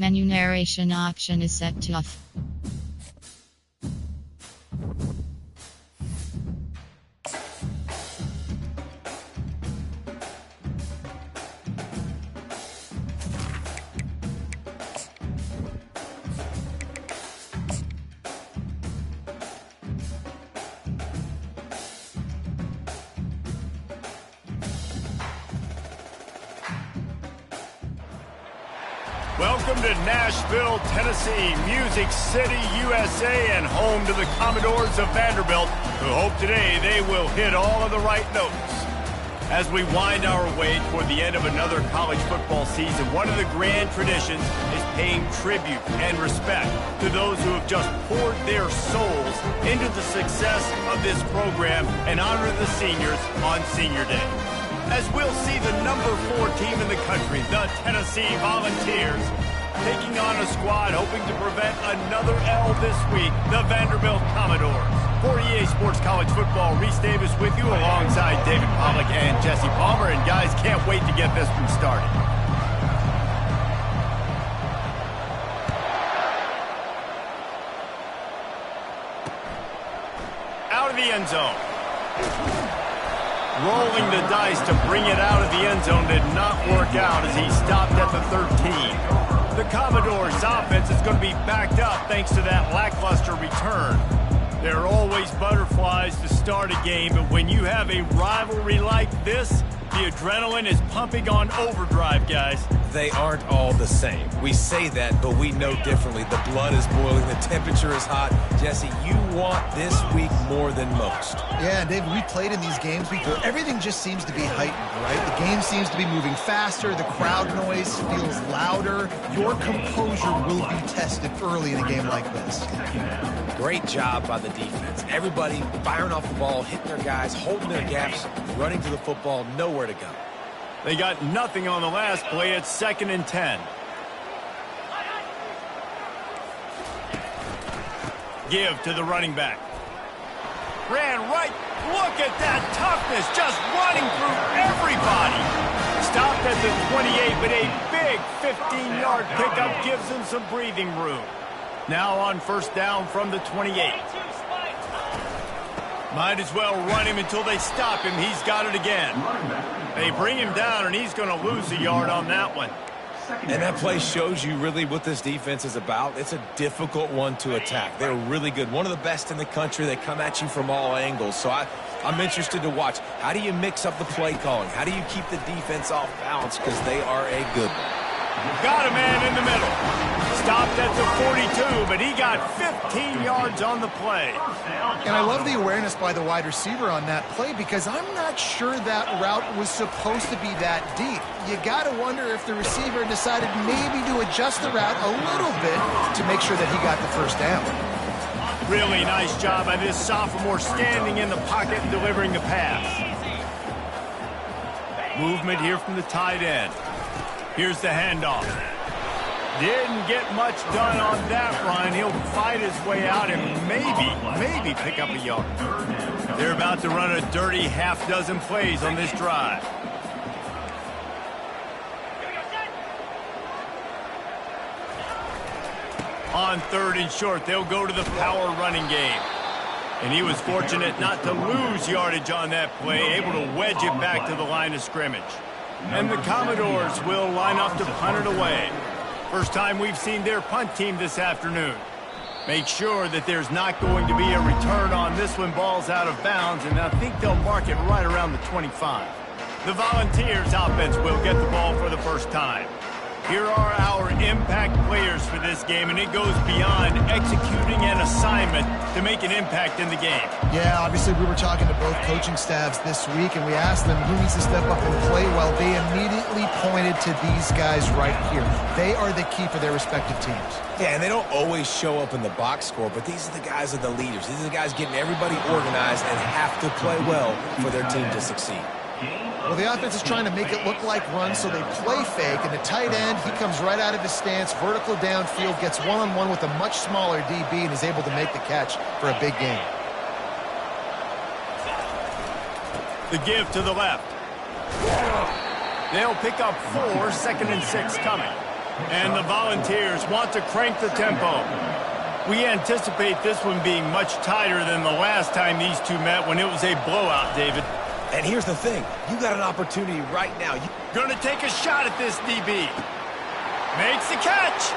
Menu narration option is set to off. Welcome to Nashville, Tennessee, Music City, USA, and home to the Commodores of Vanderbilt, who hope today they will hit all of the right notes. As we wind our way toward the end of another college football season, one of the grand traditions is paying tribute and respect to those who have just poured their souls into the success of this program and honor the seniors on Senior Day. As we'll see the number 4 team in the country, the Tennessee Volunteers, taking on a squad hoping to prevent another L this week, the Vanderbilt Commodores. For EA Sports College Football, Reese Davis with you alongside David Pollack and Jesse Palmer. And guys, can't wait to get this one started. Out of the end zone. Rolling the dice to bring it out of the end zone did not work out as he stopped at the 13. The Commodores' offense is going to be backed up thanks to that lackluster return. There are always butterflies to start a game, but when you have a rivalry like this, the adrenaline is pumping on overdrive, guys. They aren't all the same. We say that, but we know differently. The blood is boiling. The temperature is hot. Jesse, you want this week more than most. Yeah, David, we played in these games before. Everything just seems to be heightened, right? The game seems to be moving faster. The crowd noise feels louder. Your composure will be tested early in a game like this. Great job by the defense. Everybody firing off the ball, hitting their guys, holding their gaps, running to the football, nowhere to go. They got nothing on the last play. It's 2nd and 10. Give to the running back. Ran right. Look at that toughness, just running through everybody. Stopped at the 28, but a big 15-yard pickup gives him some breathing room. Now on first down from the 28. Might as well run him until they stop him. He's got it again. They bring him down, and he's going to lose a yard on that one. And that play shows you really what this defense is about. It's a difficult one to attack. They're really good. One of the best in the country. They come at you from all angles. So I'm interested to watch. How do you mix up the play calling? How do you keep the defense off balance? Because they are a good one. Got a man in the middle. Stopped at the 42, but he got 15 yards on the play. And I love the awareness by the wide receiver on that play because I'm not sure that route was supposed to be that deep. You got to wonder if the receiver decided maybe to adjust the route a little bit to make sure that he got the first down. Really nice job by this sophomore standing in the pocket and delivering the pass. Movement here from the tight end. Here's the handoff. Didn't get much done on that run. He'll fight his way out and maybe pick up a yard. They're about to run a dirty half-dozen plays on this drive. On 3rd and short, they'll go to the power running game. And he was fortunate not to lose yardage on that play, able to wedge it back to the line of scrimmage. And the Commodores will line up to punt it away. First time we've seen their punt team this afternoon. Make sure that there's not going to be a return on this one. Ball's out of bounds, and I think they'll mark it right around the 25. The Volunteers offense will get the ball for the first time. Here are our impact players for this game, and it goes beyond executing an assignment to make an impact in the game. Yeah, obviously we were talking to both coaching staffs this week, and we asked them who needs to step up and play well. They immediately pointed to these guys right here. They are the key for their respective teams. Yeah, and they don't always show up in the box score, but these are the guys that are the leaders. These are the guys getting everybody organized and have to play well for their team to succeed. Well, the offense is trying to make it look like runs, so they play fake, and the tight end, he comes right out of his stance, vertical downfield, gets one-on-one with a much smaller DB, and is able to make the catch for a big gain. The give to the left. They'll pick up 4, 2nd and 6 coming. And the Volunteers want to crank the tempo. We anticipate this one being much tighter than the last time these two met when it was a blowout, David. And here's the thing. You got an opportunity right now. Gonna take a shot at this DB. Makes the catch.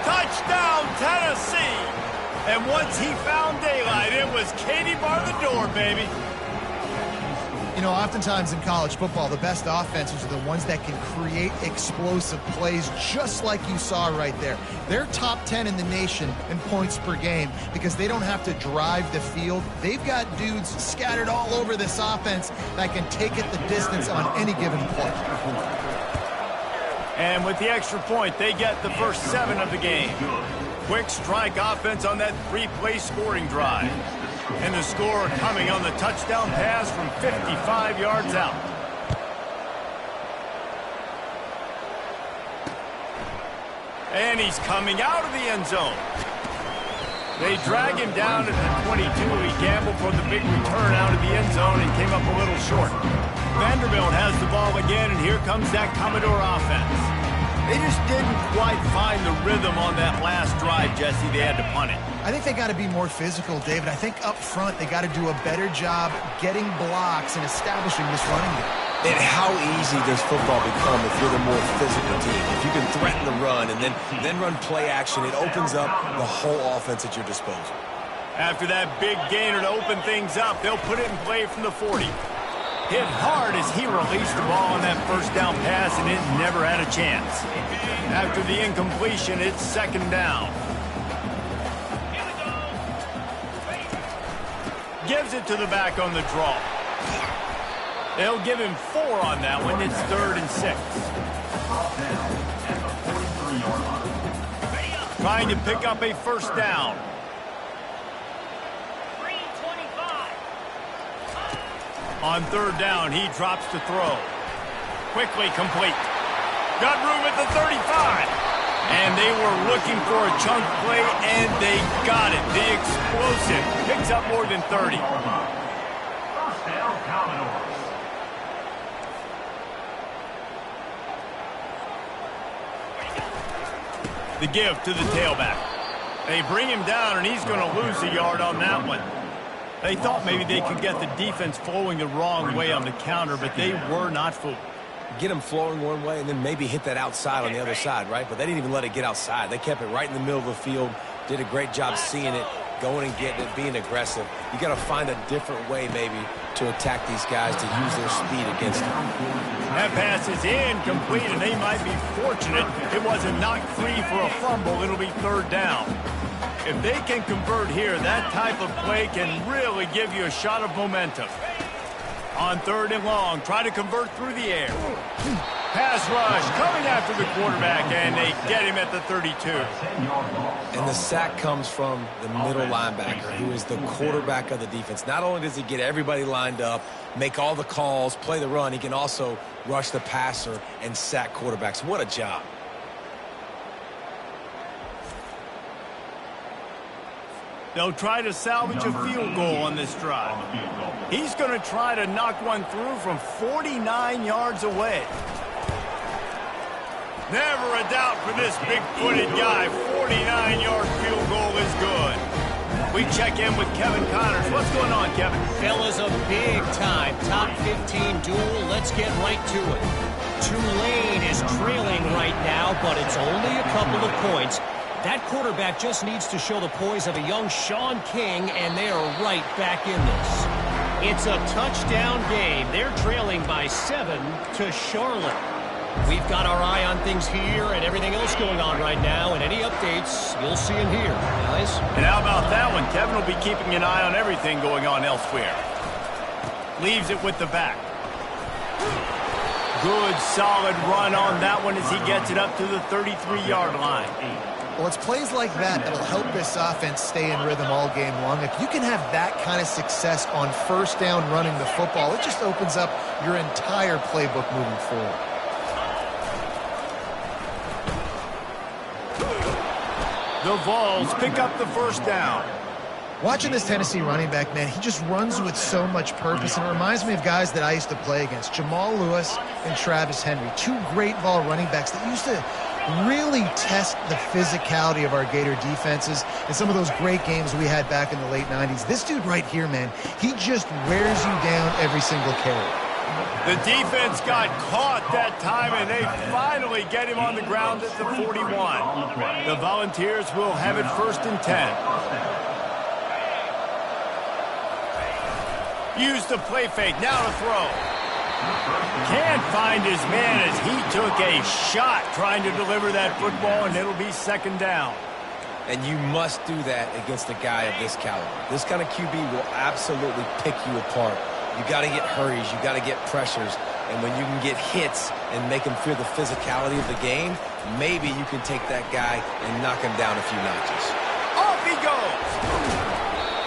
Touchdown, Tennessee. And once he found daylight, it was Katie bar the door, baby. You know, oftentimes in college football, the best offenses are the ones that can create explosive plays, just like you saw right there. They're top 10 in the nation in points per game because they don't have to drive the field. They've got dudes scattered all over this offense that can take it the distance on any given play. And with the extra point, they get the first 7 of the game. Quick strike offense on that 3-play scoring drive. And the score coming on the touchdown pass from 55 yards out. And he's coming out of the end zone. They drag him down at the 22. He gambled for the big return out of the end zone and came up a little short. Vanderbilt has the ball again, and here comes that Commodore offense. They just didn't quite find the rhythm on that last drive, Jesse. They had to punt it. I think they got to be more physical, David. I think up front they got to do a better job getting blocks and establishing this running game. And how easy does football become if you're the more physical team? If you can threaten the run and then run play action, it opens up the whole offense at your disposal. After that big gainer to open things up, they'll put it in play from the 40. Hit hard as he released the ball on that first down pass, and it never had a chance. After the incompletion, it's second down. Gives it to the back on the draw. They'll give him 4 on that one. It's 3rd and 6. Trying to pick up a first down. On 3rd down, he drops to throw. Quickly complete. Got room at the 35. And they were looking for a chunk play, and they got it. The explosive picks up more than 30. The give to the tailback. They bring him down, and he's going to lose a yard on that one. They thought maybe they could get the defense flowing the wrong way on the counter, but they were not fooled. Get them flowing one way and then maybe hit that outside on the other side, right? But they didn't even let it get outside. They kept it right in the middle of the field, did a great job seeing it, going and getting it, being aggressive. You got to find a different way maybe to attack these guys to use their speed against them. That pass is incomplete, and they might be fortunate it wasn't knocked free for a fumble. It'll be 3rd down. If they can convert here, that type of play can really give you a shot of momentum. On 3rd and long, try to convert through the air. Pass rush coming after the quarterback, and they get him at the 32. And the sack comes from the middle linebacker, who is the quarterback of the defense. Not only does he get everybody lined up, make all the calls, play the run, he can also rush the passer and sack quarterbacks. What a job. They'll try to salvage a field goal on this drive. He's going to try to knock one through from 49 yards away. Never a doubt for this big-footed guy. 49-yard field goal is good. We check in with Kevin Connors. What's going on, Kevin? Fellas, a big-time top 15 duel. Let's get right to it. Tulane is trailing right now, but it's only a couple of points. That quarterback just needs to show the poise of a young Sean King, and they are right back in this. It's a touchdown game. They're trailing by 7 to Charlotte. We've got our eye on things here and everything else going on right now, and any updates you'll see in here, guys. And how about that one? Kevin will be keeping an eye on everything going on elsewhere. Leaves it with the back. Good, solid run on that one as he gets it up to the 33-yard line. Well, it's plays like that that'll help this offense stay in rhythm all game long. If you can have that kind of success on 1st down running the football, it just opens up your entire playbook moving forward. The Vols pick up the 1st down. Watching this Tennessee running back, man, he just runs with so much purpose, and it reminds me of guys that I used to play against, Jamal Lewis and Travis Henry, 2 great ball running backs that used to really test the physicality of our Gator defenses and some of those great games we had back in the late 90s. This dude right here, man, he just wears you down every single carry. The defense got caught that time, and they finally get him on the ground at the 41. The Volunteers will have it 1st and 10. Use the play fake, now to throw. Can't find his man as he took a shot trying to deliver that football, and it'll be 2nd down. And you must do that against a guy of this caliber. This kind of QB will absolutely pick you apart. You got to get hurries, you got to get pressures, and when you can get hits and make him feel the physicality of the game, maybe you can take that guy and knock him down a few notches. Off he goes!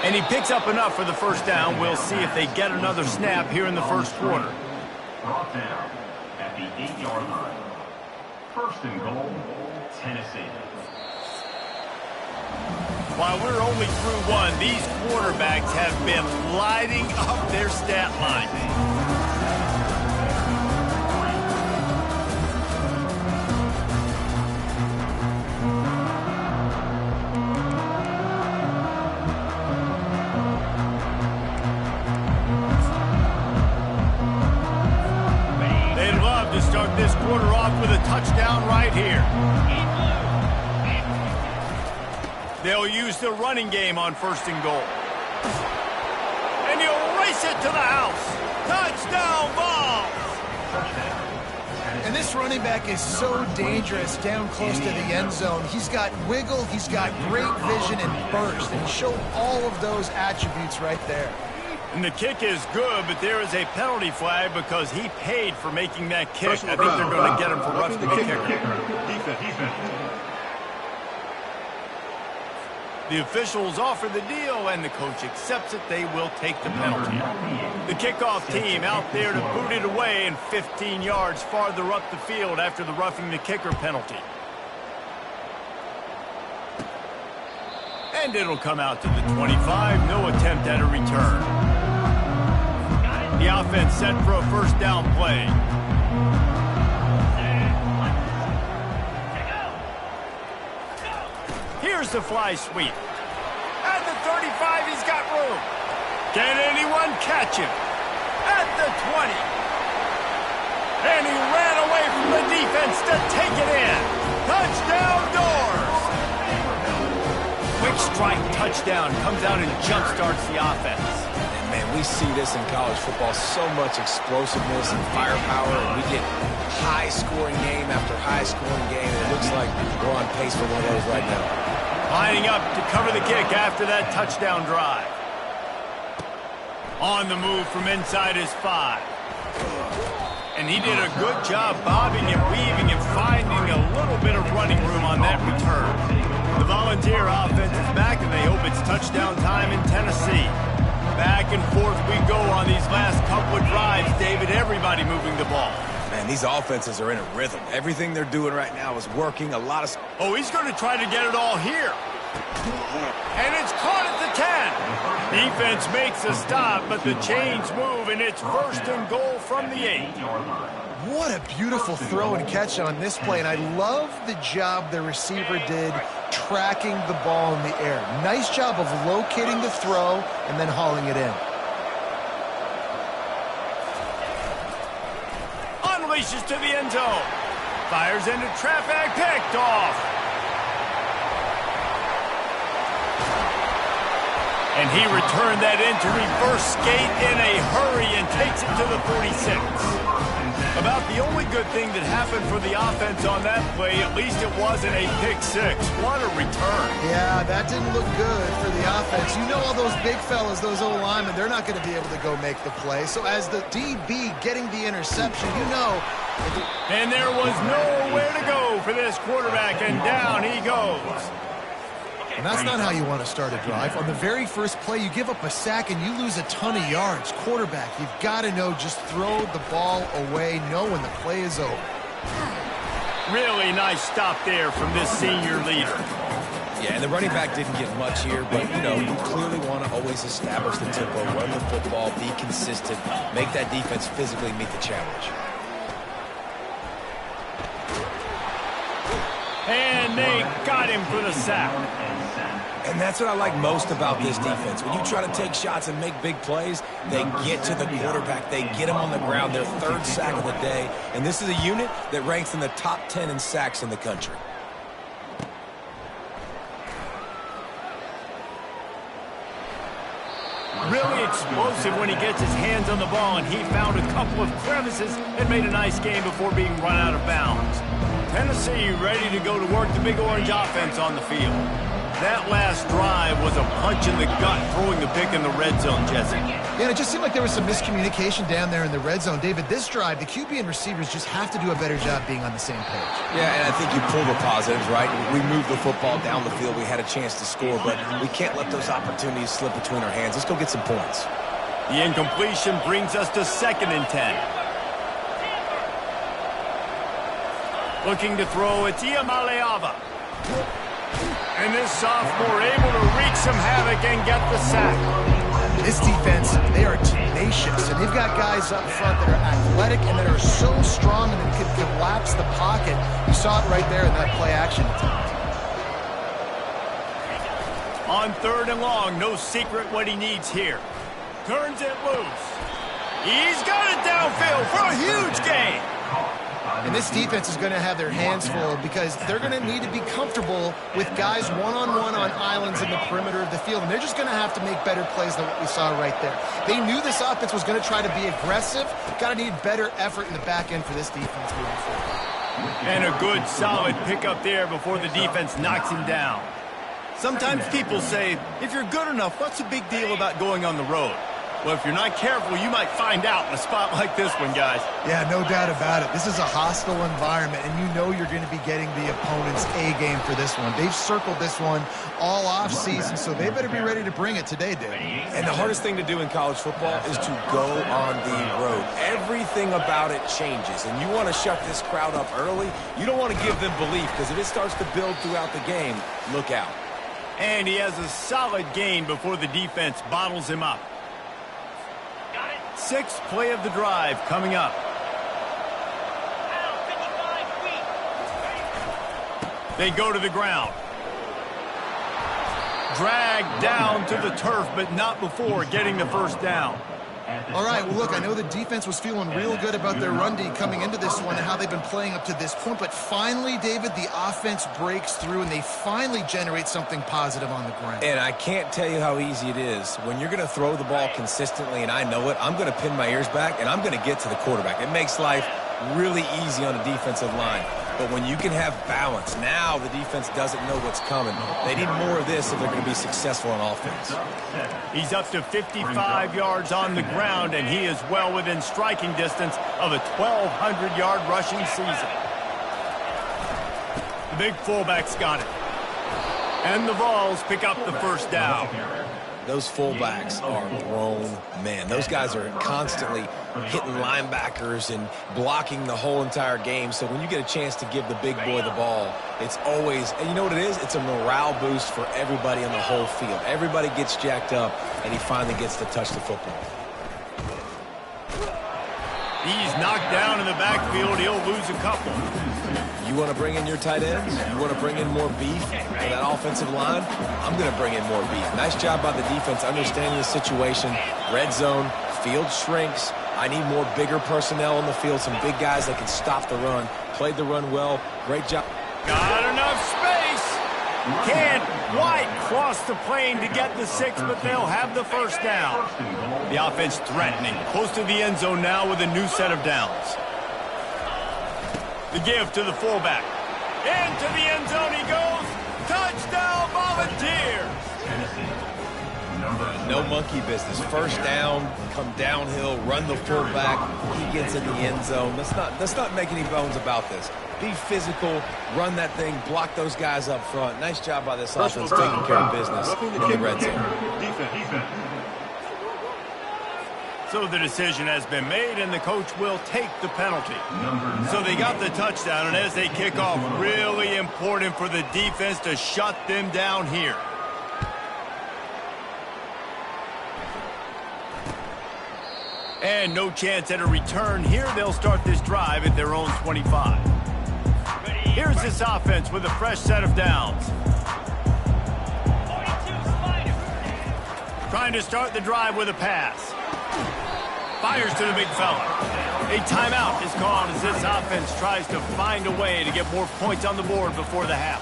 And he picks up enough for the 1st down. We'll see if they get another snap here in the 1st quarter. Brought down at the 8-yard line. 1st and goal, Tennessee. While we're only through one, these quarterbacks have been lighting up their stat line. They'd love to start this quarter off with a touchdown right here. They'll use the running game on 1st and goal. And he'll race it to the house. Touchdown ball! And this running back is so dangerous down close to the end zone. He's got wiggle, he's got great vision and burst, and he showed all of those attributes right there. And the kick is good, but there is a penalty flag because he paid for making that kick. I think they're going to get him for roughing the kicker. The officials offer the deal, and the coach accepts it. They will take the penalty. The kickoff team out there to boot it away and 15 yards farther up the field after the roughing the kicker penalty. And it'll come out to the 25. No attempt at a return. The offense set for a 1st down play. Here's the fly sweep. At the 35, he's got room. Can anyone catch him? At the 20. And he ran away from the defense to take it in. Touchdown Doors! Quick strike touchdown comes out and jumpstarts the offense. And man, we see this in college football, so much explosiveness and firepower, and we get high-scoring game after high-scoring game, and it looks like we're on pace for one of those right now. Lining up to cover the kick after that touchdown drive. On the move from inside his 5. And he did a good job bobbing and weaving and finding a little bit of running room on that return. The Volunteer offense is back, and they hope it's touchdown time in Tennessee. Back and forth we go on these last couple of drives, David. Everybody moving the ball. Man, these offenses are in a rhythm. Everything they're doing right now is working. A lot of... Oh, he's going to try to get it all here. And it's caught at the 10. Defense makes a stop, but the chains move, and it's 1st and goal from the 8. What a beautiful throw and catch on this play, and I love the job the receiver did tracking the ball in the air. Nice job of locating the throw and then hauling it in. Unleashes to the end zone. Fires into traffic, picked off. And he returned that into reverse skate in a hurry and takes it to the 46. About the only good thing that happened for the offense on that play, at least it wasn't a pick 6. What a return. Yeah, that didn't look good for the offense. You know all those big fellas, those O-linemen, they're not going to be able to go make the play. So as the DB getting the interception, you know. And there was nowhere to go for this quarterback, and down he goes. And that's not how you want to start a drive. On the very first play, you give up a sack and you lose a ton of yards. Quarterback, you've got to know, just throw the ball away, know when the play is over. Really nice stop there from this senior leader. Yeah, and the running back didn't get much here, but, you know, you clearly want to always establish the tempo, run the football, be consistent, make that defense physically meet the challenge. And they got him for the sack. And that's what I like most about this defense. When you try to take shots and make big plays, they get to the quarterback. They get him on the ground, their third sack of the day. And this is a unit that ranks in the top 10 in sacks in the country. Really explosive when he gets his hands on the ball, and he found a couple of crevices and made a nice game before being run out of bounds. Tennessee ready to go to work the Big Orange offense on the field. That last drive was a punch in the gut, throwing the pick in the red zone, Jesse. Yeah, it just seemed like there was some miscommunication down there in the red zone. David, this drive, the QB and receivers just have to do a better job being on the same page. Yeah, and I think you pull the positives, right? We moved the football down the field. We had a chance to score, but we can't let those opportunities slip between our hands. Let's go get some points. The incompletion brings us to 2nd and 10. Looking to throw, it's Iamaleava. And this sophomore able to wreak some havoc and get the sack. This defense, they are tenacious, and they've got guys up front that are athletic and that are so strong and that can collapse the pocket. You saw it right there in that play action attempt. On 3rd and long, no secret what he needs here. Turns it loose. He's got it downfield for a huge gain. And this defense is going to have their hands full because they're going to need to be comfortable with guys one-on-one on islands in the perimeter of the field. And they're just going to have to make better plays than what we saw right there. They knew this offense was going to try to be aggressive. Got to need better effort in the back end for this defense moving forward. And a good, solid pickup there before the defense knocks him down. Sometimes people say, if you're good enough, what's the big deal about going on the road? Well, if you're not careful, you might find out in a spot like this one, guys. Yeah, no doubt about it. This is a hostile environment, and you know you're going to be getting the opponent's A game for this one. They've circled this one all off season, so they better be ready to bring it today, Dave. And the hardest thing to do in college football is to go on the road. Everything about it changes, and you want to shut this crowd up early. You don't want to give them belief, because if it starts to build throughout the game, look out. And he has a solid gain before the defense bottles him up. 6th play of the drive coming up. They go to the ground. Dragged down to the turf, but not before getting the first down. All right, well, look, I know the defense was feeling real good about their run D coming into this one and how they've been playing up to this point, but finally, David, the offense breaks through and they finally generate something positive on the ground. And I can't tell you how easy it is. When you're going to throw the ball consistently, and I know it, I'm going to pin my ears back, and I'm going to get to the quarterback. It makes life really easy on the defensive line. But when you can have balance, now the defense doesn't know what's coming. They need more of this if they're going to be successful on offense. He's up to 55 yards on the ground, and he is well within striking distance of a 1,200-yard rushing season. The big fullback's got it. And the Vols pick up the first down. Those fullbacks are grown men. Those guys are constantly hitting linebackers and blocking the whole entire game. So when you get a chance to give the big boy the ball, it's always, and you know what it is? It's a morale boost for everybody on the whole field. Everybody gets jacked up, and he finally gets to touch the football. He's knocked down in the backfield. He'll lose a couple. You want to bring in your tight ends? You want to bring in more beef for that offensive line? I'm going to bring in more beef. Nice job by the defense understanding the situation. Red zone, field shrinks. I need more bigger personnel on the field, some big guys that can stop the run. Played the run well. Great job. Got enough space. Can't quite cross the plane to get the 6, but they'll have the first down. The offense threatening. Close to the end zone now with a new set of downs. The give to the fullback. Into the end zone he goes. Touchdown, Volunteers. No monkey business. First down, come downhill, run the fullback. He gets in the end zone. Let's not make any bones about this. Be physical, run that thing, block those guys up front. Nice job by this offense taking care of business in the red zone. So the decision has been made, and the coach will take the penalty. So they got the touchdown, and as they kick off, really important for the defense to shut them down here. And no chance at a return here. They'll start this drive at their own 25. Ready. Here's this offense with a fresh set of downs. Trying to start the drive with a pass. Fires to the big fella. A timeout is called as this offense tries to find a way to get more points on the board before the half.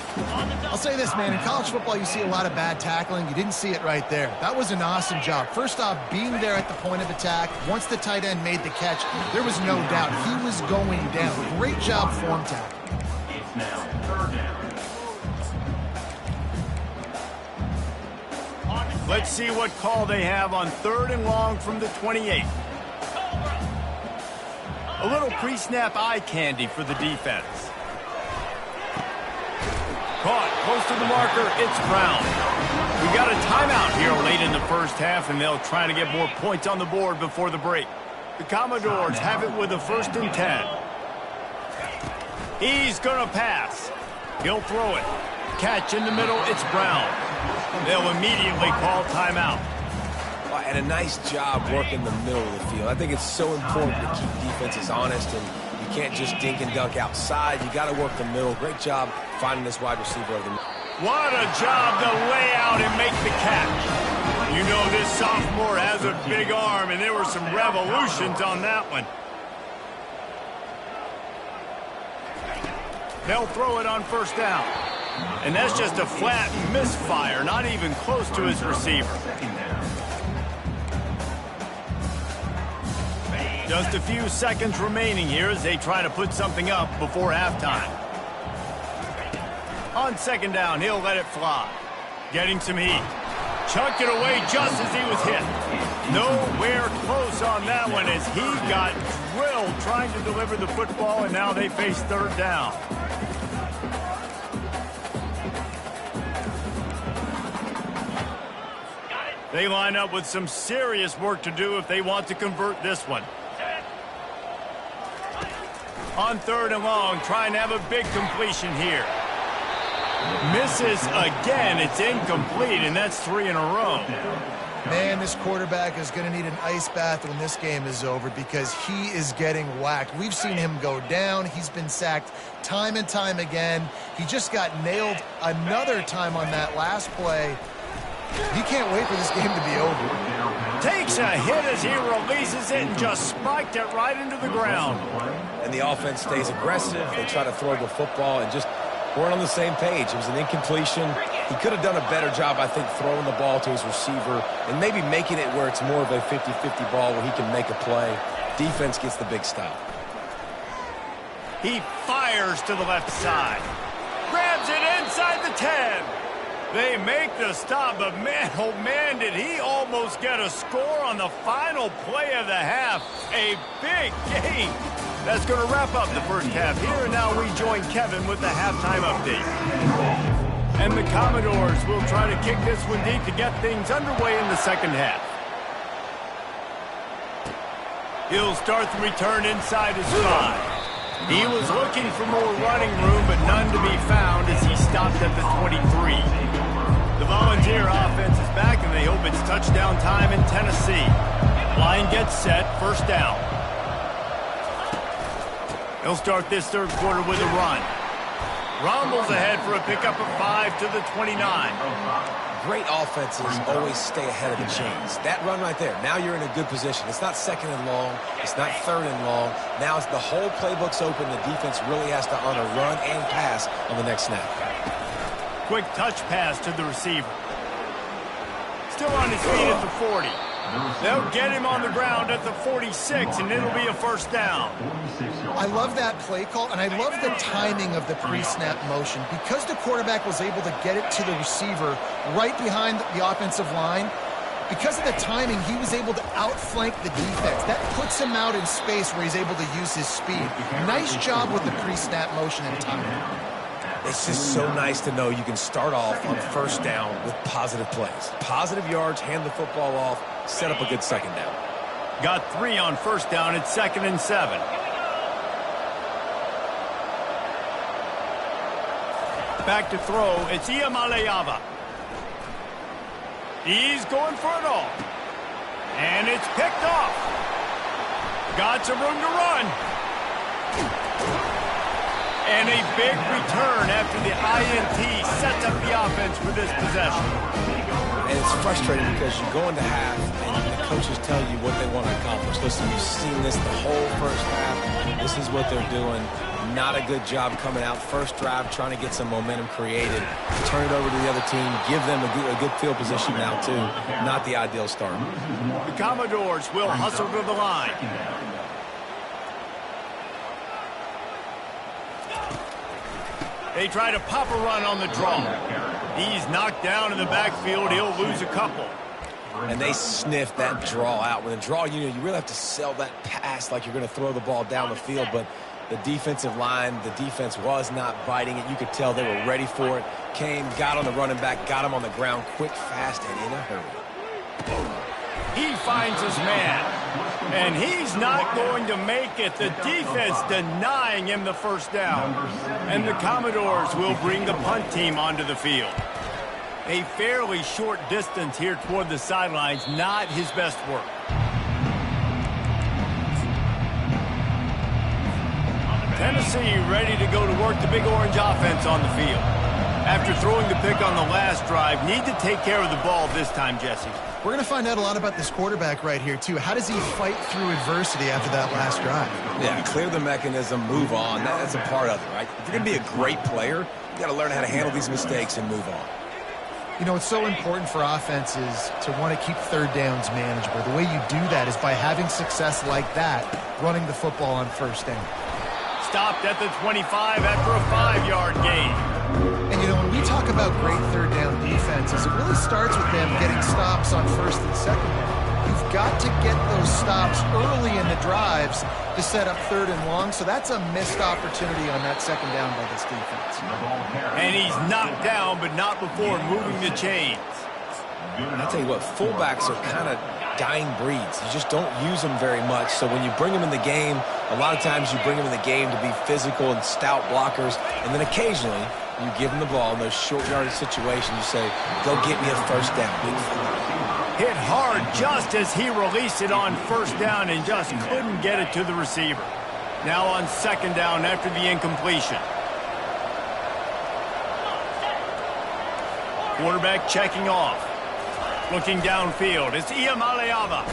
I'll say this, man. In college football, you see a lot of bad tackling. You didn't see it right there. That was an awesome job. First off, being there at the point of attack. Once the tight end made the catch, there was no doubt he was going down. Great job form tackle. It's now third down. Let's see what call they have on 3rd and long from the 28. A little pre-snap eye candy for the defense. Caught close to the marker. It's Brown. We got a timeout here late in the first half, and they'll try to get more points on the board before the break. The Commodores have it with a 1st and 10. He's going to pass. He'll throw it. Catch in the middle. It's Brown. They'll immediately call timeout. And a nice job working the middle of the field. I think it's so important to keep defenses honest, and you can't just dink and dunk outside. You got to work the middle. Great job finding this wide receiver of the middle. What a job to lay out and make the catch. You know this sophomore has a big arm, and there were some revolutions on that one. They'll throw it on 1st down. And that's just a flat misfire, not even close to his receiver. Just a few seconds remaining here as they try to put something up before halftime. On 2nd down, he'll let it fly. Getting some heat. Chucked it away just as he was hit. Nowhere close on that one as he got drilled trying to deliver the football, and now they face 3rd down. They line up with some serious work to do if they want to convert this one. On 3rd and long, trying to have a big completion here. Misses again. It's incomplete, and that's 3 in a row. Man, this quarterback is going to need an ice bath when this game is over because he is getting whacked. We've seen him go down. He's been sacked time and time again. He just got nailed another time on that last play. He can't wait for this game to be over. Takes a hit as he releases it and just spiked it right into the ground. And the offense stays aggressive. They try to throw the football and just weren't on the same page. It was an incompletion. He could have done a better job, I think, throwing the ball to his receiver and maybe making it where it's more of a 50-50 ball where he can make a play. Defense gets the big stop. He fires to the left side. Grabs it inside the 10. They make the stop, but man, oh man, did he almost get a score on the final play of the half. A big game. That's going to wrap up the first half here, and now we join Kevin with the halftime update. And the Commodores will try to kick this one deep to get things underway in the 2nd half. He'll start the return inside his 5. He was looking for more running room, but none to be found as he stopped at the 23. The Volunteer offense is back, and they hope it's touchdown time in Tennessee. Line gets set, 1st down. He'll start this 3rd quarter with a run. Rumbles ahead for a pickup of 5 to the 29. Great offenses always stay ahead of the chains. That run right there, now you're in a good position. It's not 2nd and long. It's not 3rd and long. Now it's the whole playbook's open. The defense really has to honor run and pass on the next snap. Quick touch pass to the receiver. Still on his feet at the 40. They'll get him on the ground at the 46, and it'll be a 1st down. I love that play call, and I love the timing of the pre-snap motion. Because the quarterback was able to get it to the receiver right behind the offensive line, because of the timing, he was able to outflank the defense. That puts him out in space where he's able to use his speed. Nice job with the pre-snap motion and timing. It's just so nice to know you can start off on 1st down with positive plays. Positive yards, hand the football off, set up a good 2nd down. Got 3 on 1st down. It's 2nd and 7. Back to throw. It's Iamaleava. He's going for it all. And it's picked off. Got some room to run. And a big return after the INT sets up the offense for this possession. And it's frustrating because you go into half and the coaches tell you what they want to accomplish. Listen, you've seen this the whole first half. This is what they're doing. Not a good job coming out first drive, trying to get some momentum created. Turn it over to the other team. Give them a good field position now, too. Not the ideal start. The Commodores will hustle to the line. They try to pop a run on the draw. He's knocked down in the backfield. He'll lose a couple. And they sniff that draw out. With a draw, you really have to sell that pass like you're going to throw the ball down the field. But the defensive line, the defense was not biting it. You could tell they were ready for it. Came, got on the running back, got him on the ground quick, fast, and in a hurry. He finds his man, and he's not going to make it. The defense denying him the first down. And the Commodores will bring the punt team onto the field. A fairly short distance here toward the sidelines, not his best work. Tennessee ready to go to work the Big Orange offense on the field. After throwing the pick on the last drive, need to take care of the ball this time, Jesse. We're going to find out a lot about this quarterback right here, too. How does he fight through adversity after that last drive? Yeah, clear the mechanism, move on. That's a part of it, right? If you're going to be a great player, you got to learn how to handle these mistakes and move on. You know, it's so important for offenses to want to keep third downs manageable. The way you do that is by having success like that, running the football on first down. Stopped at the 25 after a 5-yard gain. And, you know, when we talk about great third down defenses, it really starts with them getting stops on first and second down. You've got to get those stops early in the drives to set up third and long, so that's a missed opportunity on that second down by this defense. And he's knocked down, but not before moving the chains. I'll tell you what, fullbacks are kind of dying breeds. You just don't use them very much, so when you bring them in the game, a lot of times you bring them in the game to be physical and stout blockers, and then occasionally you give them the ball in those short yardage situations. You say, go get me a first down. Hit hard just as he released it on first down and just couldn't get it to the receiver. Now on second down after the incompletion. Quarterback checking off. Looking downfield, it's Iamaleava.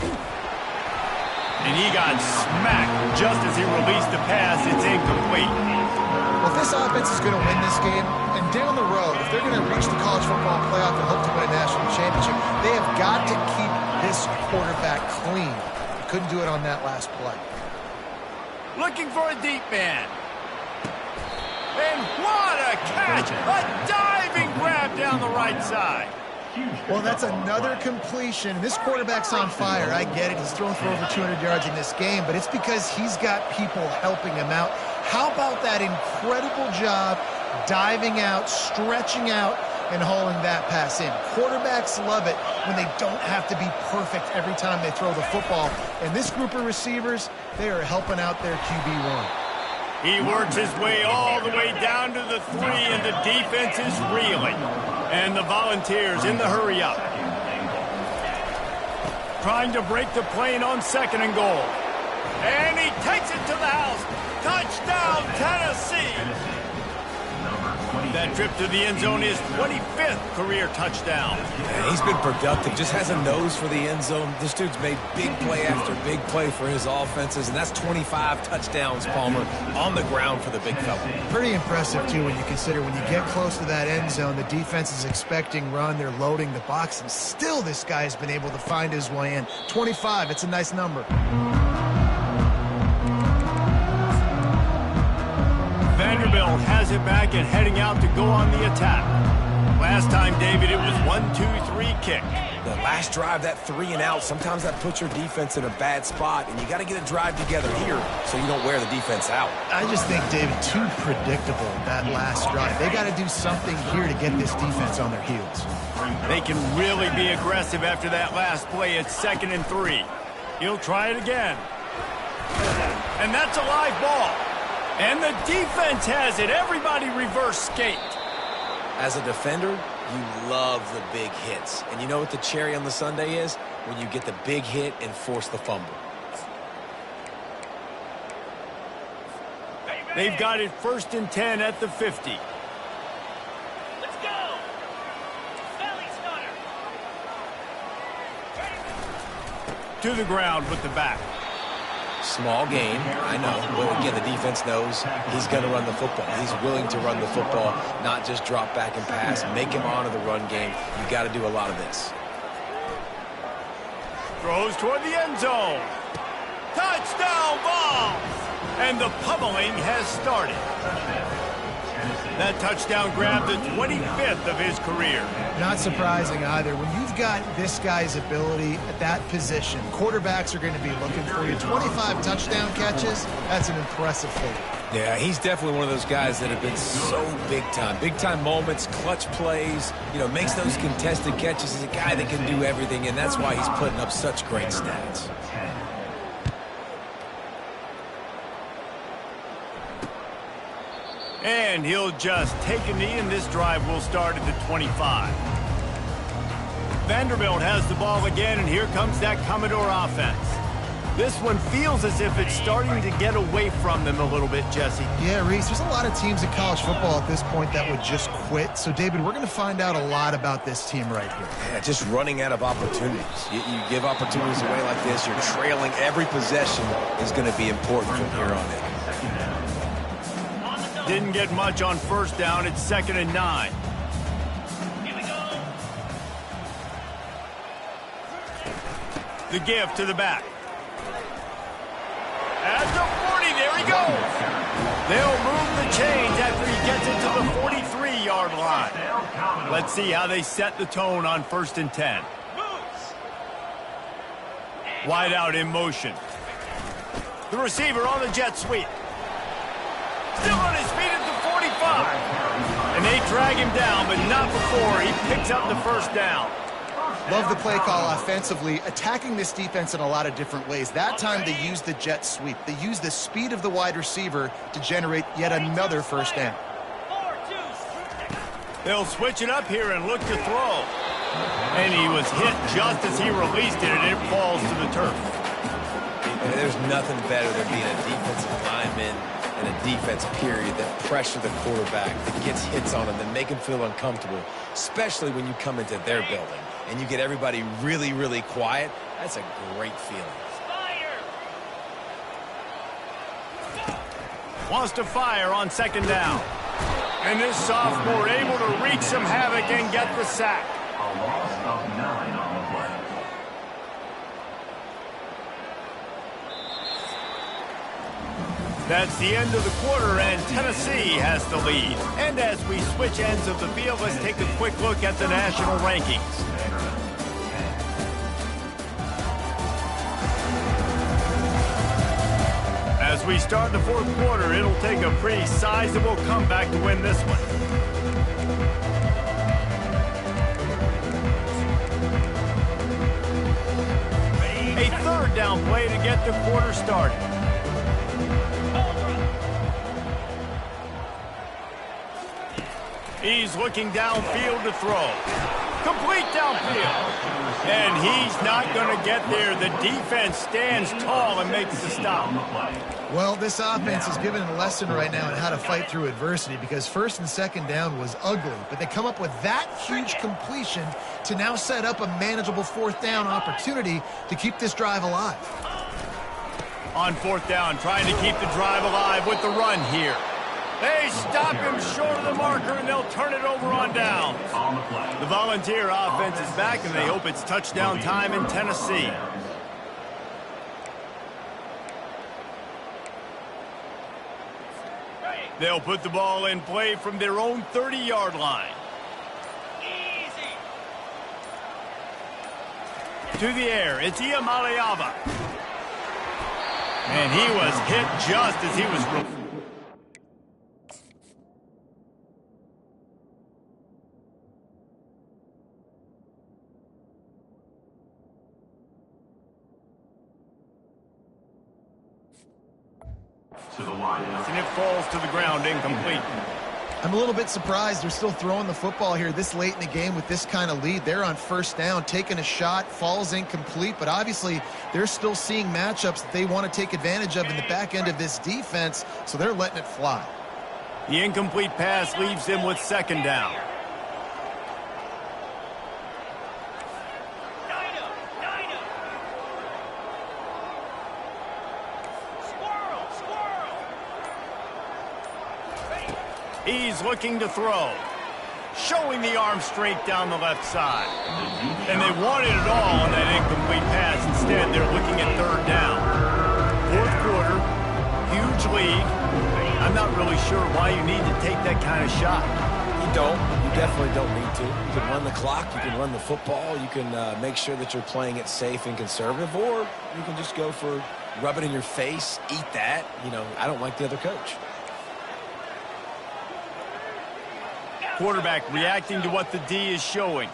And he got smacked just as he released the pass. It's incomplete. Well, if this offense is going to win this game, and down the road, if they're going to reach the college football playoff and hope to win a national championship, they have got to keep this quarterback clean. They couldn't do it on that last play. Looking for a deep man. And what a catch! A diving grab down the right side. Well, that's another completion. This quarterback's on fire. I get it. He's thrown for over 200 yards in this game, but it's because he's got people helping him out. How about that incredible job diving out, stretching out, and hauling that pass in? Quarterbacks love it when they don't have to be perfect every time they throw the football. And this group of receivers, they are helping out their QB1. He works his way all the way down to the 3, and the defense is reeling. And the Volunteers in the hurry up. Trying to break the plane on second and goal. And he takes it to the house. Touchdown, Tennessee! That trip to the end zone is 25th career touchdown. Yeah, he's been productive, just has a nose for the end zone. This dude's made big play after big play for his offenses, and that's 25 touchdowns, Palmer, on the ground for the big fella. Pretty impressive, too, when you consider when you get close to that end zone, the defense is expecting run, they're loading the box, and still this guy's been able to find his way in. 25, it's a nice number. Vanderbilt has it back and heading out to go on the attack. Last time, David, it was 1-2-3 kick. The last drive, that 3 and out, sometimes that puts your defense in a bad spot, and you got to get a drive together here so you don't wear the defense out. I just think, David, too predictable, that last drive. They got to do something here to get this defense on their heels. They can really be aggressive after that last play. It's 2nd and 3. He'll try it again. And that's a live ball. And the defense has it. Everybody reverse skate. As a defender, you love the big hits. And you know what the cherry on the sundae is? When you get the big hit and force the fumble. They've got it 1st and 10 at the 50. Let's go. Belly stunner. To the ground with the back. Small gain, I know, but again, the defense knows he's going to run the football. He's willing to run the football, not just drop back and pass, make him honor the run game. You got to do a lot of this. Throws toward the end zone. Touchdown ball! And the pummeling has started. That touchdown grabbed the 25th of his career. Not surprising either. When you've got this guy's ability at that position, quarterbacks are going to be looking for you. 25 touchdown catches, that's an impressive feat. Yeah, he's definitely one of those guys that have been so big time. Big time moments, clutch plays, makes those contested catches. He's a guy that can do everything, and that's why he's putting up such great stats. And he'll just take a knee, and this drive will start at the 25. Vanderbilt has the ball again, and here comes that Commodore offense. This one feels as if it's starting to get away from them a little bit, Jesse. Yeah, Reese, there's a lot of teams in college football at this point that would just quit. So, David, we're going to find out a lot about this team right here. Yeah, just running out of opportunities. You give opportunities away like this, you're trailing. Every possession is going to be important from here on in. Didn't get much on 1st down. It's 2nd and 9. Here we go. The give to the back. At the 40, there he goes. They'll move the chains after he gets it to the 43-yard line. Let's see how they set the tone on 1st and 10. Wide out in motion. The receiver on the jet sweep. Still on his feet at the 45. And they drag him down, but not before he picks up the 1st down. Love the play call offensively, attacking this defense in a lot of different ways. That time they used the jet sweep. They used the speed of the wide receiver to generate yet another 1st down. They'll switch it up here and look to throw. And he was hit just as he released it, and it falls to the turf. And there's nothing better than being a defensive lineman and a defense period that pressure the quarterback, that gets hits on him, that make him feel uncomfortable, especially when you come into their building and you get everybody really, really quiet. That's a great feeling. Wants to fire on 2nd down. And this sophomore able to wreak some havoc and get the sack. A loss of 9 on the play. That's the end of the quarter, and Tennessee has the lead. And as we switch ends of the field, let's take a quick look at the national rankings. As we start the 4th quarter, it'll take a pretty sizable comeback to win this one. A 3rd down play to get the quarter started. He's looking downfield to throw. Complete downfield. And he's not going to get there. The defense stands tall and makes the stop. Well, this offense is given a lesson right now on how to fight through adversity, because 1st and 2nd down was ugly, but they come up with that huge completion to now set up a manageable 4th down opportunity to keep this drive alive. On 4th down, trying to keep the drive alive with the run here. They stop him short of the marker, and they'll turn it over on down. The Volunteer offense is back, and they hope it's touchdown time in Tennessee. They'll put the ball in play from their own 30-yard line. To the air, it's Iamaleava. And he was hit just as he was... To the wide out. And it falls to the ground incomplete. I'm a little bit surprised they're still throwing the football here this late in the game with this kind of lead. They're on first down, taking a shot, falls incomplete, but obviously they're still seeing matchups that they want to take advantage of in the back end of this defense, so they're letting it fly. The incomplete pass leaves them with second down. He's looking to throw. Showing the arm strength down the left side. And they wanted it all on that incomplete pass. Instead, they're looking at third down. Fourth quarter, huge lead. I'm not really sure why you need to take that kind of shot. You don't. You definitely don't need to. You can run the clock. You can run the football. You can make sure that you're playing it safe and conservative. Or you can just go for rub it in your face, eat that. You know, I don't like the other coach. Quarterback reacting to what the D is showing.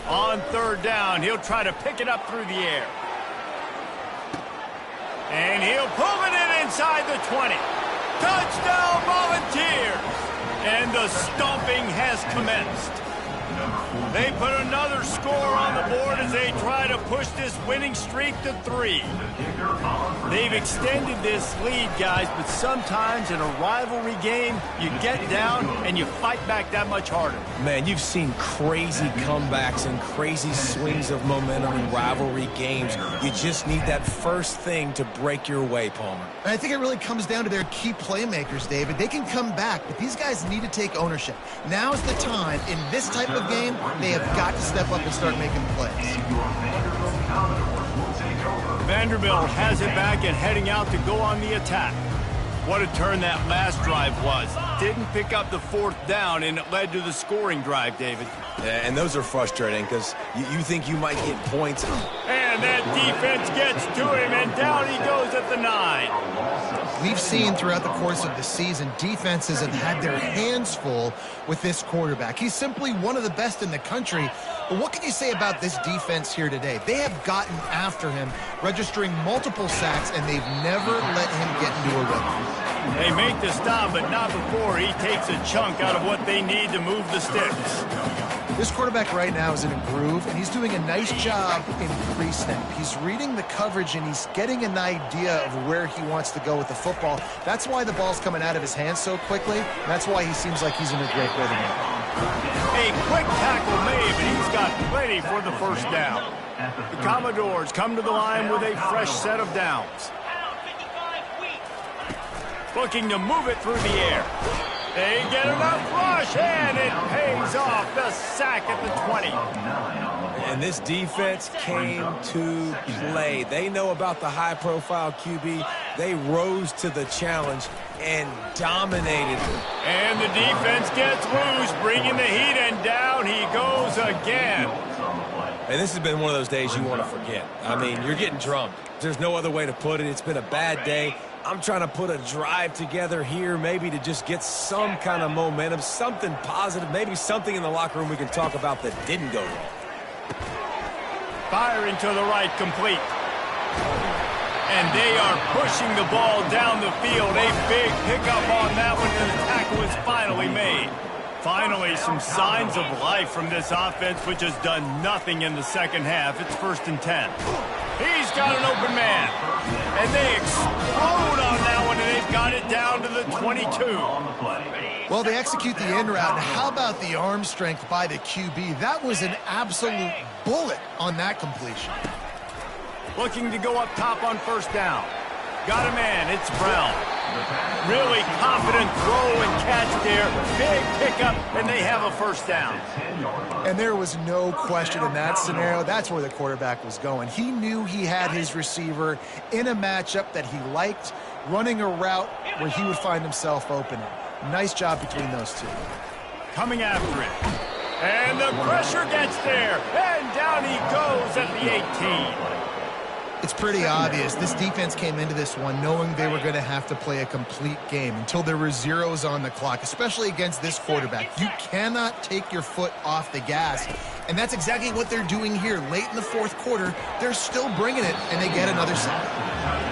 On third down, he'll try to pick it up through the air. And he'll pull it in inside the 20. Touchdown Volunteers! And the stomping has commenced. They put another score on the board as they try to push this winning streak to 3. They've extended this lead, guys, but sometimes in a rivalry game, you get down and you fight back that much harder. Man, you've seen crazy comebacks and crazy swings of momentum in rivalry games. You just need that first thing to break your way, Palmer. And I think it really comes down to their key playmakers, David. They can come back, but these guys need to take ownership. Now's the time in this type of game. They have got to step up and start making plays. Vanderbilt has it back and heading out to go on the attack. What a turn that last drive was. Didn't pick up the fourth down, and it led to the scoring drive, David. Yeah, and those are frustrating because you think you might get points. And that defense gets to him, and down he goes at the 9. We've seen throughout the course of the season, defenses have had their hands full with this quarterback. He's simply one of the best in the country. But what can you say about this defense here today? They have gotten after him, registering multiple sacks, and they've never let him get into a rhythm. They make the stop, but not before he takes a chunk out of what they need to move the sticks. This quarterback right now is in a groove, and he's doing a nice job in pre-snap. He's reading the coverage, and he's getting an idea of where he wants to go with the football. That's why the ball's coming out of his hands so quickly. That's why he seems like he's in a great rhythm. A quick tackle made, but he's got plenty for the first down. The Commodores come to the line with a fresh set of downs. Looking to move it through the air. They get enough rush, and it pays off. The sack at the 20. And this defense came to play. They know about the high-profile QB. They rose to the challenge and dominated. And the defense gets loose, bringing the heat, and down he goes again. And this has been one of those days you want to forget. I mean, you're getting drummed. There's no other way to put it. It's been a bad day. I'm trying to put a drive together here, maybe to just get some kind of momentum, something positive, maybe something in the locker room we can talk about that didn't go wrong. Firing to the right, complete. And they are pushing the ball down the field. A big pickup on that one, and the tackle is finally made. Finally, some signs of life from this offense, which has done nothing in the second half. It's 1st and 10. He's got an open man. And they explode on that one, and they've got it down to the 22. Well, they execute the in route. How about the arm strength by the QB? That was an absolute bullet on that completion. Looking to go up top on first down. Got a man. It's Brown. Really confident throw and catch there. Big pickup, and they have a first down. And there was no question in that scenario. That's where the quarterback was going. He knew he had his receiver in a matchup that he liked, running a route where he would find himself opening. Nice job between those two. Coming after it. And the pressure gets there. And down he goes at the 18. It's pretty obvious. This defense came into this one knowing they were going to have to play a complete game until there were zeros on the clock, especially against this quarterback. You cannot take your foot off the gas, and that's exactly what they're doing here. Late in the fourth quarter, they're still bringing it, and they get another sack.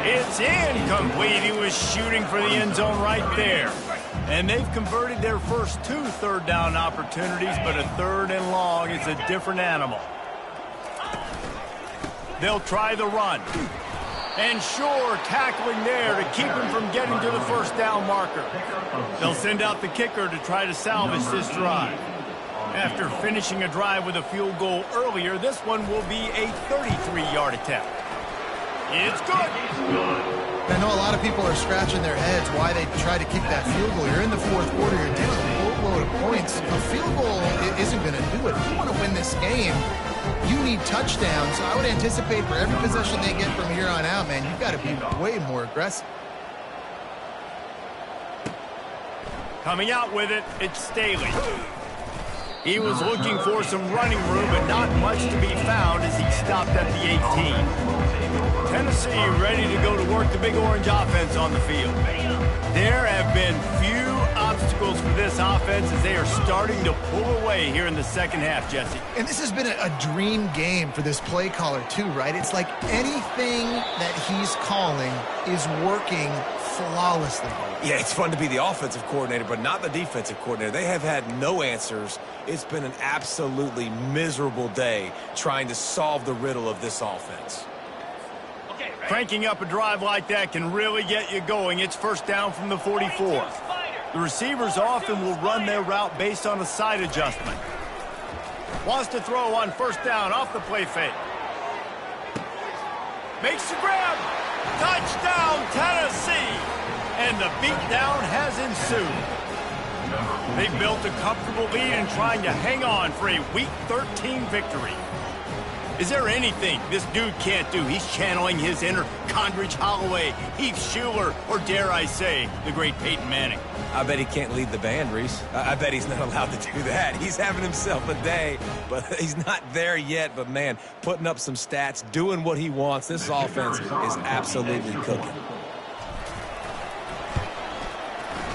It's incomplete. He was shooting for the end zone right there. And they've converted their first 2 third-down opportunities, but a 3rd and long is a different animal. They'll try the run. And sure, tackling there to keep him from getting to the first down marker. They'll send out the kicker to try to salvage this drive. After finishing a drive with a field goal earlier, this one will be a 33-yard attempt. It's good. I know a lot of people are scratching their heads why they try to kick that field goal. You're in the 4th quarter. You're dealing with a boatload of points. A field goal isn't going to do it. If you want to win this game, you need touchdowns. So I would anticipate for every possession they get from here on out, man, you've got to be way more aggressive. Coming out with it, it's Staley. He was looking for some running room, but not much to be found as he stopped at the 18. Tennessee ready to go to work the Big Orange offense on the field. There have been few obstacles for this offense as they are starting to pull away here in the second half, Jesse. And this has been a dream game for this play caller too, right? It's like anything that he's calling is working flawlessly. Yeah, it's fun to be the offensive coordinator, but not the defensive coordinator. They have had no answers. It's been an absolutely miserable day trying to solve the riddle of this offense. Cranking up a drive like that can really get you going. It's first down from the 44. The receivers often will run their route based on a side adjustment. Wants to throw on first down off the play fake. Makes the grab. Touchdown, Tennessee. And the beatdown has ensued. They built a comfortable lead and trying to hang on for a Week 13 victory. Is there anything this dude can't do? He's channeling his inner Condridge Holloway, Heath Schuler, or dare I say, the great Peyton Manning. I bet he can't lead the band, Reese. I bet he's not allowed to do that. He's having himself a day, but he's not there yet. But, man, putting up some stats, doing what he wants. This offense is absolutely cooking.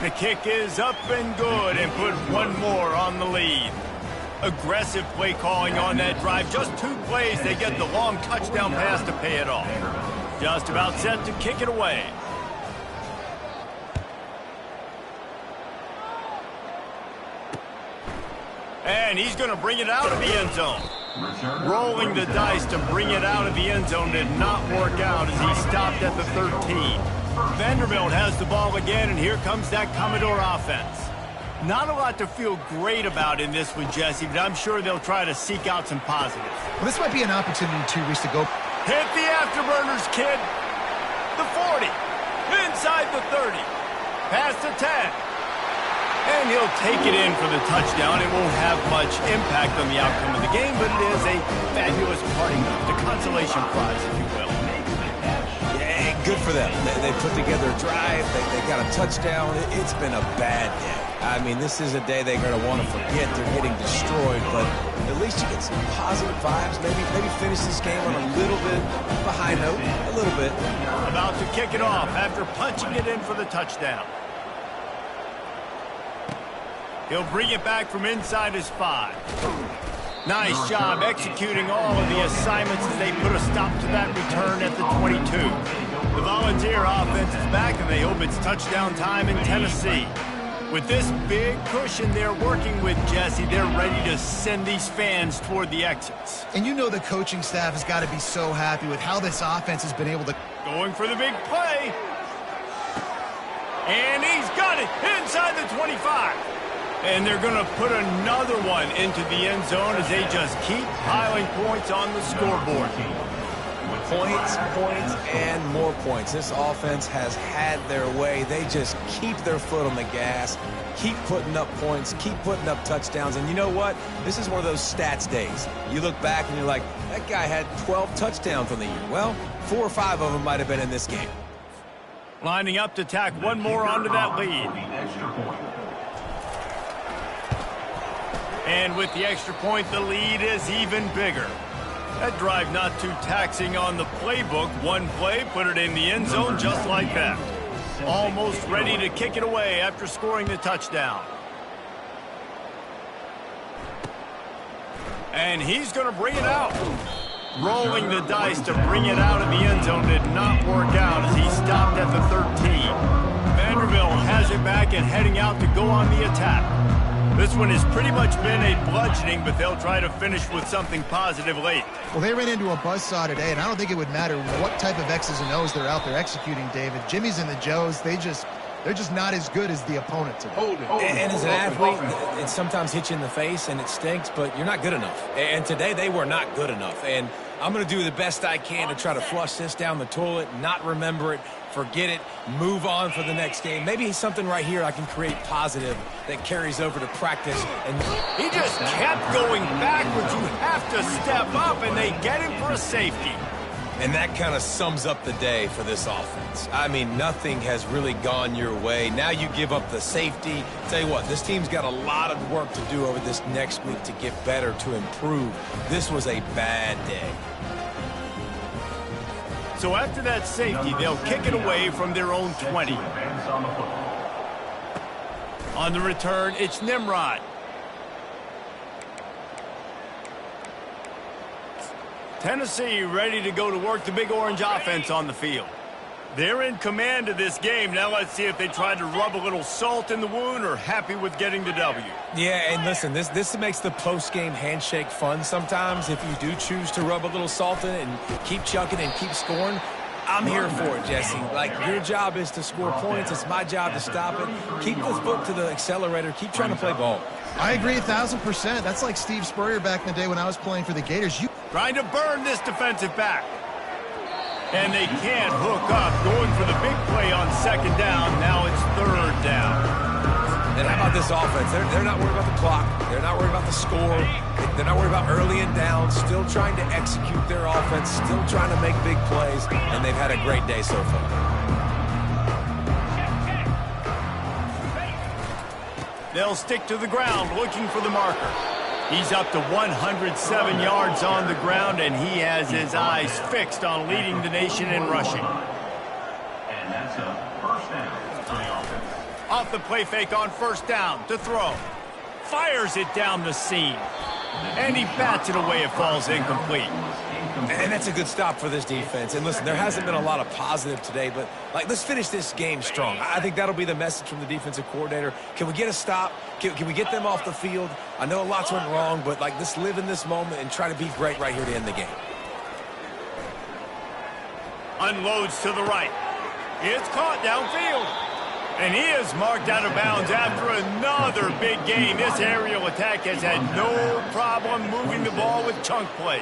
The kick is up and good and put one more on the lead. Aggressive play calling on that drive. Just 2 plays, they get the long touchdown pass to pay it off. Just about set to kick it away. And he's going to bring it out of the end zone. Rolling the dice to bring it out of the end zone did not work out as he stopped at the 13. Vanderbilt has the ball again, and here comes that Commodore offense. Not a lot to feel great about in this one, Jesse, but I'm sure they'll try to seek out some positives. Well, this might be an opportunity, too, Reese, to go. Hit the afterburners, kid. The 40. Inside the 30. Past the 10. And he'll take it in for the touchdown. It won't have much impact on the outcome of the game, but it is a fabulous parting note, the consolation prize, if you will. Yeah, good for them. They put together a drive. They got a touchdown. It's been a bad day. I mean, this is a day they're going to want to forget. They're getting destroyed, but at least you get some positive vibes. Maybe finish this game on a little bit of a high note, a little bit. About to kick it off after punching it in for the touchdown. He'll bring it back from inside his 5. Nice job executing all of the assignments as they put a stop to that return at the 22. The Volunteer offense is back, and they hope it's touchdown time in Tennessee. With this big cushion they're working with, Jesse, they're ready to send these fans toward the exits. And you know the coaching staff has got to be so happy with how this offense has been able to. Going for the big play. And he's got it inside the 25. And they're going to put another one into the end zone as they just keep piling points on the scoreboard. Points, and more points. This offense has had their way. They just keep their foot on the gas, keep putting up points, keep putting up touchdowns. And you know what? This is one of those stats days. You look back and you're like, that guy had 12 touchdowns on the year. Well, 4 or 5 of them might have been in this game. Lining up to tack one more onto that lead. And with the extra point, the lead is even bigger. That drive not too taxing on the playbook. One play, put it in the end zone just like that. Almost ready to kick it away after scoring the touchdown. And he's going to bring it out. Rolling the dice to bring it out of the end zone did not work out as he stopped at the 13. Vanderbilt has it back and heading out to go on the attack. This one has pretty much been a bludgeoning, but they'll try to finish with something positive late. Well, they ran into a buzzsaw today, and I don't think it would matter what type of X's and O's they're out there executing, David. Jimmy's and the Joes, they're just not as good as the opponent today. And as an athlete, it sometimes hits you in the face and it stinks, but you're not good enough. And today they were not good enough. And I'm going to do the best I can to try to flush this down the toilet, not remember it, forget it, move on for the next game. Maybe something right here I can create positive that carries over to practice. And he just kept going backwards. You have to step up, and they get him for a safety. And that kind of sums up the day for this offense. I mean, nothing has really gone your way. Now you give up the safety. Tell you what, this team's got a lot of work to do over this next week to get better, to improve. This was a bad day. So after that safety, they'll kick it away from their own 20. On the return, it's Nimrod. Tennessee ready to go to work the Big Orange offense on the field. They're in command of this game. Now let's see if they try to rub a little salt in the wound or happy with getting the W. Yeah, and listen, this makes the post-game handshake fun sometimes. If you do choose to rub a little salt in it and keep chucking and keep scoring, I'm here for it, Jesse. Like, your job is to score points. It's my job to stop it. Keep the foot to the accelerator. Keep trying to play ball. I agree 1,000%. That's like Steve Spurrier back in the day when I was playing for the Gators. Trying to burn this defensive back. And they can't hook up. Going for the big play on second down. Now it's third down. And how about this offense? They're not worried about the clock. They're not worried about the score. They're not worried about early and down. Still trying to execute their offense. Still trying to make big plays. And they've had a great day so far. They'll stick to the ground looking for the marker. He's up to 107 yards on the ground, and he has his eyes fixed on leading the nation in rushing. And that's a first down for the offense. Off the play fake on first down to throw. Fires it down the seam. And he bats it away. It falls incomplete. And that's a good stop for this defense. And listen, there hasn't been a lot of positive today, but let's finish this game strong. I think that'll be the message from the defensive coordinator. Can we get a stop? Can we get them off the field? I know lots went wrong, but let's live in this moment and try to be great right here to end the game. Unloads to the right. It's caught downfield. And he is marked out of bounds after another big game. This aerial attack has had no problem moving the ball with chunk plays.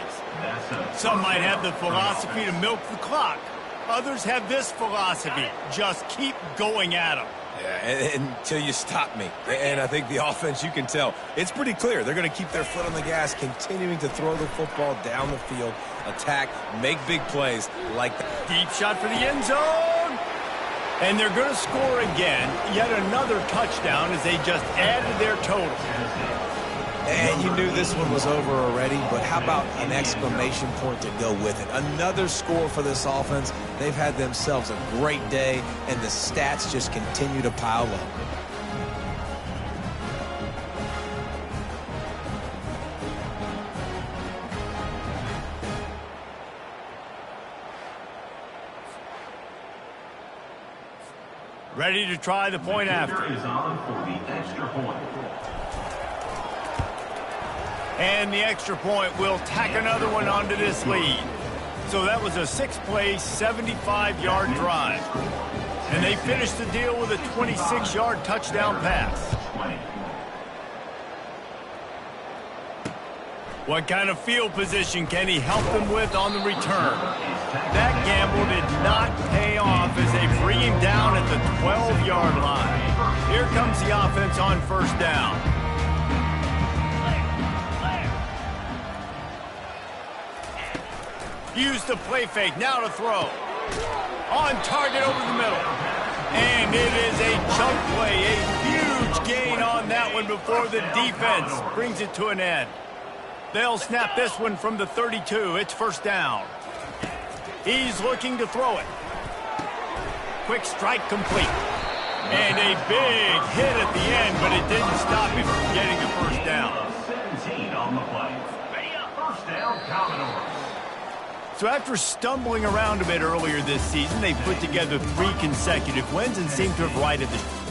Some might have the philosophy to milk the clock. Others have this philosophy. Just keep going at them. Yeah, until you stop me. And I think the offense, you can tell, it's pretty clear. They're going to keep their foot on the gas, continuing to throw the football down the field, attack, make big plays like that. Deep shot for the end zone. And they're going to score again. Yet another touchdown as they just added their total. And you knew this one was over already, but how about an exclamation point to go with it? Another score for this offense. They've had themselves a great day, and the stats just continue to pile up. Ready to try the point after. Is on for the extra point. And the extra point will tack another one onto this lead. So that was a 6-play, 75-yard drive. And they finished the deal with a 26-yard touchdown pass. What kind of field position can he help them with on the return? That gamble did not pay off as they bring him down at the 12-yard line. Here comes the offense on first down. Use the play fake, now to throw. On target over the middle. And it is a chunk play, a huge gain on that one before the defense brings it to an end. They'll snap this one from the 32. It's first down. He's looking to throw it. Quick strike complete. And a big hit at the end, but it didn't stop him from getting the first down. 17 on the play. First down, Commodores. So after stumbling around a bit earlier this season, they put together 3 consecutive wins and seem to have righted the